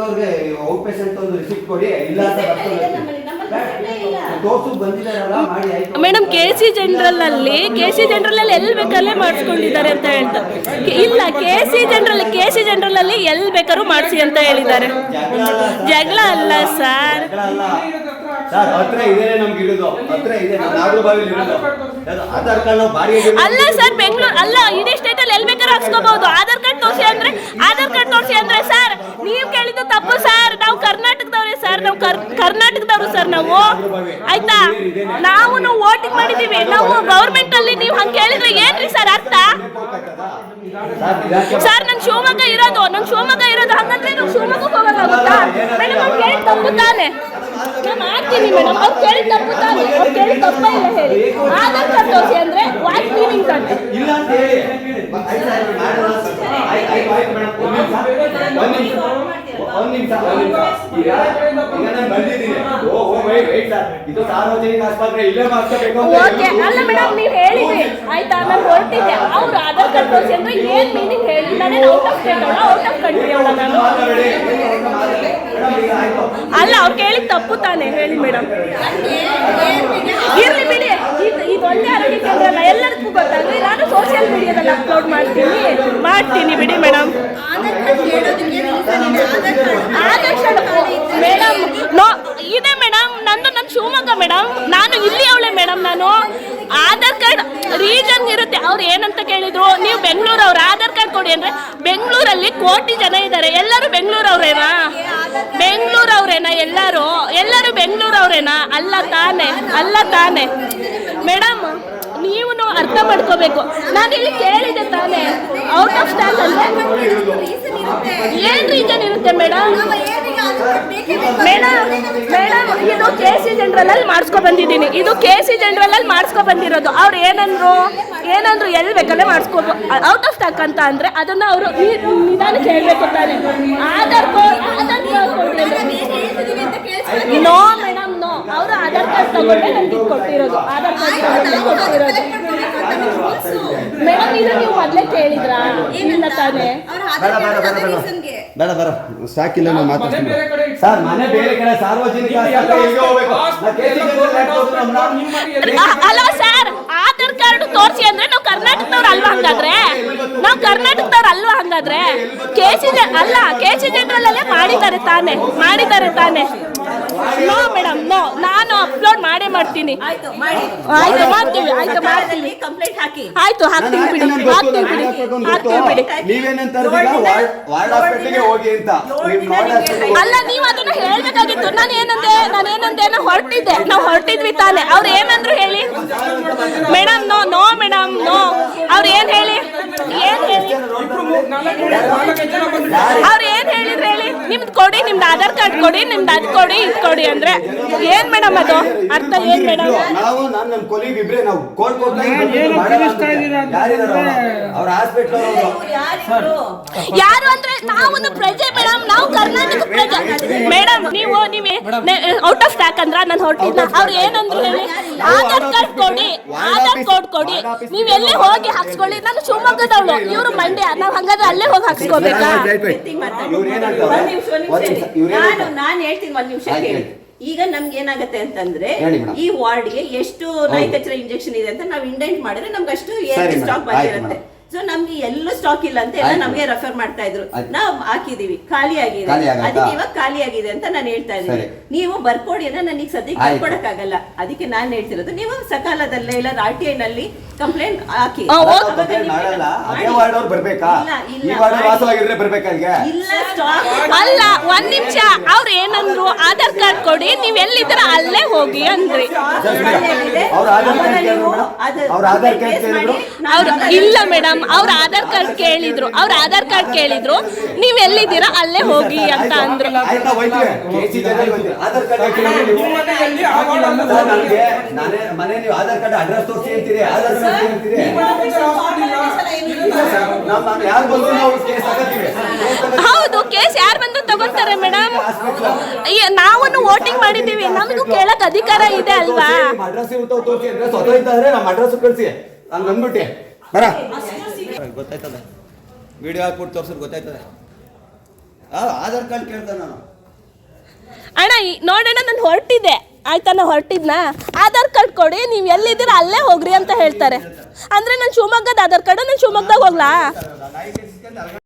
ಅವ್ರಿಗೆ out patient ಒಂದು receipt ಕೊಡಿ, ಇಲ್ಲ ಅಂತ ತೋರ್ಸು ಬಂದಿದ್ದಾರಲ್ಲ ಮಾಡಿ ಆಯ್ತು. ಮೇಡಮ್ ಕೆಸಿ ಜನರಲ್ ಅಲ್ಲಿ ಎಲ್ಲಿ ಬೇಕಲ್ಲೇ ಮಾಡಿಸ್ಕೊಂಡಿದ್ದಾರೆ ಅಂತ ಹೇಳ್ತಾರೆ. ಇಲ್ಲ ಕೆಸಿ ಜನರಲ್ ಅಲ್ಲಿ ಎಲ್ಲಿ ಬೇಕಾದ್ರೂ ಮಾಡಿಸಿ ಅಂತ ಹೇಳಿದ್ದಾರೆ. ಜಗಳ ಅಲ್ಲ ಸರ್, ಹತ್ರ ಇದೆ ನಮ್ಗೆ ಇರೋದು, ಹತ್ರ ಇದೆ ನಾಗರಬಾವಿಲಿ ಇರೋದು ಆಧಾರ್ ಕಾರ್ಡ್ ನಾವು ಬಾಡಿಗೆ ಅಲ್ಲ ಸರ್. ಬೆಂಗಳೂರು ಅಲ್ಲ, ಇಡೀ ಸ್ಟೇಟ್ ಅಲ್ಲಿ ಎಲ್ಲಿ ಬೇಕಾದ್ರೂ ಹಾಕ್ಸ್ಕೋಬಹುದು. ಆಧಾರ್ ಕಾರ್ಡ್ ತೋರಿಸಿ ಅಂದ್ರೆ ಸರ್ ನೀವು ಕೇಳಿದ್ದು ತಪ್ಪು ಸರ್. ನಾವು ಕರ್ನಾಟಕದವ್ರೆ ಸರ್, ನಾವು ಕರ್ನಾಟಕದವರು ಸರ್ ನಾವು, ಆಯ್ತಾ? ನಾವು ವೋಟಿಂಗ್ ಮಾಡಿದೀವಿ. ನಾವು ಗೌರ್ಮೆಂಟ್ ಅಲ್ಲಿ ನೀವು ಹಂಗೆ ಕೇಳಿದ್ರೆ ಏನ್ರಿ ಸರ್ ಅರ್ಥ? ಸರ್ ನಂಗೆ ಶಿವಮೊಗ್ಗ ಇರೋದು ಹಂಗಂದ್ರೆ ನಾವು ಶಿವಮೊಗ್ಗಕ್ಕೆ ಹೋಗೋಕ್ಕಾಗುತ್ತಾ? ಮೇಡಮ್ ಅವ್ರು ಕೇಳಿ ತಪ್ಪು ತಾನೆ, ನಾನು ಮಾಡ್ತೀನಿ ಮೇಡಮ್. ಅವ್ರು ಕೇಳಿ ತಪ್ಪು ತಾನೆ, ಅವ್ರು ಕೇಳಿ ತಪ್ಪ ಇಲ್ಲ ಹೇಳಿ. ಆಧಾರ್ ಕಾರ್ಡ್ ತೋರಿಸಿ ಅಂದ್ರೆ ವಾಟ್ ಮೀನಿಂಗ್ ಅಂತ ಇಲ್ಲ ಅಂತ ಹೇಳಿ. ಒಂದ್ ನಿಮಿಷ ಈಗ ನಾನು ಬಂದಿದ್ದೀನಿ. ಇದು ಸಾರ್ವಜನಿಕ ಆಸ್ಪತ್ರೆ, ಇಲ್ಲೇ ಮಾಡಿಸ್ಕೋಬೇಕು. ಓಕೆ ಅಲ್ಲ ಮೇಡಮ್, ನೀವು ಹೇಳಿದ್ರಿ ಆಯ್ತಾ, ನಾನು ಹೊರಟಿದ್ದೆ. ಅವ್ರು ಆಧಾರ್ ಕಾರ್ಡ್ ತೋರಿಸಿ ಅಂದ್ರೆ ಏನ್ ಮೀನಿಂಗ್ ಹೇಳಿ. ನಾನು ಔಟ್ ಆಫ್ ಸ್ಟೇಟ್ ಅವಳ, ಔಟ್ ಆಫ್ ಕಂಟ್ರಿ ಅವಳ ನಾನು? ಅಲ್ಲ, ಅವ್ರು ಕೇಳಿದ್ ತಪ್ಪು ತಾನೆ ಹೇಳಿ ಮೇಡಮ್. ಇರ್ಲಿ ಬಿಡಿ, ಇದು ಒಳ್ಳೆ ಆರೋಗ್ಯ ಕೇಂದ್ರ ಅಲ್ಲ, ಎಲ್ಲರಿಗೂ ಗೊತ್ತಾಗ್ಲಿ. ನಾನು ಸೋಷಿಯಲ್ ಮೀಡಿಯಾದಲ್ಲಿ ಅಪ್ಲೋಡ್ ಮಾಡ್ತೀನಿ ಬಿಡಿ ಮೇಡಮ್. ಆಧಾರ್ ಕಾರ್ಡ್ ಮೇಡಮ್ ಇದೆ ಮೇಡಮ್, ನನ್ನ ಶಿವಮೊಗ್ಗ ಮೇಡಮ್, ನಾನು ಇಲ್ಲಿ ಅವಳೆ ಮೇಡಮ್. ನಾನು ಆಧಾರ್ ಕಾರ್ಡ್ ರೀಜನ್ ಇರುತ್ತೆ. ಅವ್ರು ಏನಂತ ಕೇಳಿದ್ರು, ನೀವು ಬೆಂಗಳೂರವ್ರ ಆಧಾರ್ ಕಾರ್ಡ್ ಕೊಡಿ ಅಂದ್ರೆ, ಬೆಂಗಳೂರಲ್ಲಿ ಕೋಟಿ ಜನ ಇದ್ದಾರೆ, ಎಲ್ಲರೂ ಬೆಂಗಳೂರವ್ರೇನಾ? ಎಲ್ಲರೂ ಬೆಂಗಳೂರವ್ರೇನಾ? ಅಲ್ಲ ತಾನೆ ಮೇಡಮ್. ನೀವು ಅರ್ಥ ಮಾಡ್ಕೋಬೇಕು. ನಾನು ಇಲ್ಲಿ ಕೇಳಿದೆ ತಾನೆ, ಔಟ್ ಆಫ್ ಸ್ಟಾಕ್ ಅಂದ್ರೆ ಏನ್ ರೀಸನ್ ಇರುತ್ತೆ ಮೇಡಮ್? ಇದು ಕೆಸಿ ಜನರಲ್ ಅಲ್ಲಿ ಮಾಡಿಸ್ಕೊ ಬಂದಿದ್ದೀನಿ. ಬಂದಿರೋದು. ಅವ್ರು ಏನಂದ್ರು ಎಲ್ಲಿ ಬೇಕಲ್ಲೇ ಮಾಡಿಸ್ಕೋಬೋದು. ಔಟ್ ಆಫ್ ಸ್ಟಾಕ್ ಅಂತ ಅಂದ್ರೆ ಅದನ್ನ ಅವರು ನಿಧಾನಕ್ಕೆ ಹೇಳ್ಬೇಕು ತಾನೆ. Aadhaar card no madam, no. ಅವರು ಆಧಾರ್ ಕಾರ್ಡ್ ತಗೊಂಡೆ ನನಗೆ ಕೊಟ್ಟಿರೋದು. ಆಧಾರ್ ಕಾರ್ಡ್ ಕೊಟ್ಟಿರೋದು ಮೇಡಮ್. ಇದು ನೀವು ಮೊದಲೇ ಕೇಳಿದ್ರಾ? ಇಲ್ಲ ತಾನೆ. ಬೇಡ ಸ್ಟಾಕ್ ಇಲ್ಲ, ನಾವು ಮಾತಾಡ್ತೀವಿ ಸರ್. ಮನೆ ಬೇರೆ ಕಡೆ ಸಾರ್ವಜನಿಕ ಅಲ್ಲ ಸರ್, ಆಧಾರ್ ಕಾರ್ಡ್ ತೋರಿಸಿ ಅಂದ್ರೆ ನಾವು ಕರ್ನಾಟಕದವ್ರು ಅಲ್ವಾ ಹಂಗಾದ್ರೆ? ಕೆಸಿ ಜನರಲ್ ಅಲ್ಲೇ ಮಾಡಿದ್ದಾರೆ ತಾನೆ. No madam, no. ನಾನು ಅಪ್ಲೋಡ್ ಮಾಡ್ತೀನಿ. ಆಯ್ತು ಮಾಡ್ತೀವಿ. ಆಯ್ತು ಹಾಕ್ತೀವಿ ಬಿಡಿ. ಅಲ್ಲ, ನೀವು ಅದನ್ನ ಹೇಳ್ಬೇಕಾಗಿತ್ತು. ನಾನೇನಂದೆ ಹೊರಟಿದ್ವಿ ತಾನೆ. ಅವ್ರು ಏನಂದ್ರು ಹೇಳಿ ಮೇಡಮ್? No madam, no. ಅವ್ರು ಏನ್ ಹೇಳಿದ್ರು ಹೇಳಿ? ನಿಮ್ದು ಕೊಡಿ, ನಿಮ್ದು ಆಧಾರ್ ಕಾರ್ಡ್ ಕೊಡಿ, ನಿಮ್ದು ಅದು ಕೊಡಿ, ಇದು ಕೊಡಿ ಅಂದ್ರೆ ಏನ್ ಮೇಡಮ್? ಅದು ಅರ್ಥ ಏನ್ ಮೇಡಮ್? ಯಾರು ಅಂದ್ರೆ ನಾವು ಪ್ರಜೆ ಮೇಡಮ್, ನಾವು ಕರ್ನಾಟಕ ಪ್ರಜೆ ಮೇಡಮ್. ನೀವು ಔಟ್ ಆಫ್ ಸ್ಟಾಕ್ ಅಂದ್ರ ನಾನು ಹೊರಟಿದ್ನ. ಅವ್ರು ಏನಂದ್ರು ಹೇಳಿ? ಆಧಾರ್ ಕಾರ್ಡ್ ಕೊಡಿ, ನೀವ್ ಎಲ್ಲೇ ಹೋಗಿ ಹಾಕ್ಸ್ಕೊಳ್ಳಿ. ನಾನು ಶಿವಮೊಗ್ಗದವಳು, ಇವ್ರು ಮಂಡ್ಯ. ನಾವ್ ಹಂಗಾದ್ರೆ ಅಲ್ಲೇ ಹೋಗಿ ಹಾಕ್ಸ್ಕೋಬೇಕಾ? ನಾನು ಹೇಳ್ತೀನಿ, ಒಂದ್ ನಿಮಿಷ ಕೇಳಿ. ಈಗ ನಮ್ಗೆ ಏನಾಗುತ್ತೆ ಅಂತಂದ್ರೆ, ಈ ವಾರ್ಡ್ಗೆ ಎಷ್ಟು ನೈಕಚರ ಇಂಜೆಕ್ಷನ್ ಇದೆ ಅಂತ ನಾವು ಇಂಡೆಂಟ್ ಮಾಡಿದ್ರೆ ನಮ್ಗೆ ಅಷ್ಟು ಸ್ಟಾಕ್ ಬಂದಿರುತ್ತೆ. ಸೊ ನಮ್ಗೆ ಎಲ್ಲೂ ಸ್ಟಾಕ್ ಇಲ್ಲ ಅಂತ ಎಲ್ಲ ನಮ್ಗೆ ರೆಫರ್ ಮಾಡ್ತಾ ಇದ್ರು. ನಾವು ಹಾಕಿದೀವಿ, ಖಾಲಿ ಆಗಿದೆ. ಅದಕ್ಕೆ ಇವಾಗ ಖಾಲಿ ಆಗಿದೆ ಅಂತ ನಾನು ಹೇಳ್ತಾ ಇದ್ದೀನಿ. ನೀವು ಬರ್ಕೊಡಿ ಅಂದ್ರೆ ನನಗೆ ಸದ್ಯಕ್ಕೆ ಬರ್ಕೊಡಕ್ಕಾಗಲ್ಲ. ಅದಕ್ಕೆ ನಾನು ಹೇಳ್ತಿರೋದು, ನೀವು ಸಕಾಲದಲ್ಲೇ ಇಲ್ಲ RTI ನಲ್ಲಿ ಕಂಪ್ಲೇಂಟ್ ಹಾಕಿ. ಅಲ್ಲ, ಒಂದ್ ನಿಮಿಷ. ಅವ್ರು ಏನಂದ್ರು, ಆಧಾರ್ ಕಾರ್ಡ್ ಕೊಡಿ, ನೀವ್ ಎಲ್ಲಿದ್ದೀರ ಅಲ್ಲೇ ಹೋಗಿ ಅಂದ್ರಿ. ಅವ್ರು ಇಲ್ಲ ಮೇಡಮ್, ಅವ್ರ ಆಧಾರ್ ಕಾರ್ಡ್ ಕೇಳಿದ್ರು. ನೀವ್ ಎಲ್ಲಿದ್ದೀರಾ ಅಲ್ಲೇ ಹೋಗಿ ಅಂತ ಅಂದ್ರು. ಹೌದು, ಕೇಸ್ ಯಾರು ಬಂದ್ರು ತಗೋತಾರೆ ಮೇಡಮ್. ನಾವು ವೋಟಿಂಗ್ ಮಾಡಿದೀವಿ, ನಮಗೂ ಕೇಳಕ್ ಅಧಿಕಾರ ಇದೆ ಅಲ್ವಾ? ಗೊತ್ತಾಯ್ತದ, ವಿಡಿಯೋ ಹಾಕ್ಬಿಟ್ಟು ತೋರ್ಸೋದು ಗೊತ್ತಾಯ್ತದೆ. ಆಧಾರ್ ಕಾರ್ಡ್ ಕೇಳ್ದೆ ನಾನು. ಅಣ್ಣ ನೋಡೋಣ ನಾನು ಹೊರಟಿದ್ದೆ ಆಯ್ತಾ, ನಾನು ಹೊರಟಿದ್ನಾ ಆಧಾರ್ ಕಾರ್ಡ್ ಕೊಡಿ, ನೀವು ಎಲ್ಲಿದ್ದೀರ ಅಲ್ಲೇ ಹೋಗ್ರಿ ಅಂತ ಹೇಳ್ತಾರೆ. ಅಂದ್ರೆ ನಾನು ಶಿವಮೊಗ್ಗದ ಆಧಾರ್ ಕಾರ್ಡ್ ನಾನು ಶಿವಮೊಗ್ಗದಾಗ ಹೋಗ್ಲಾ?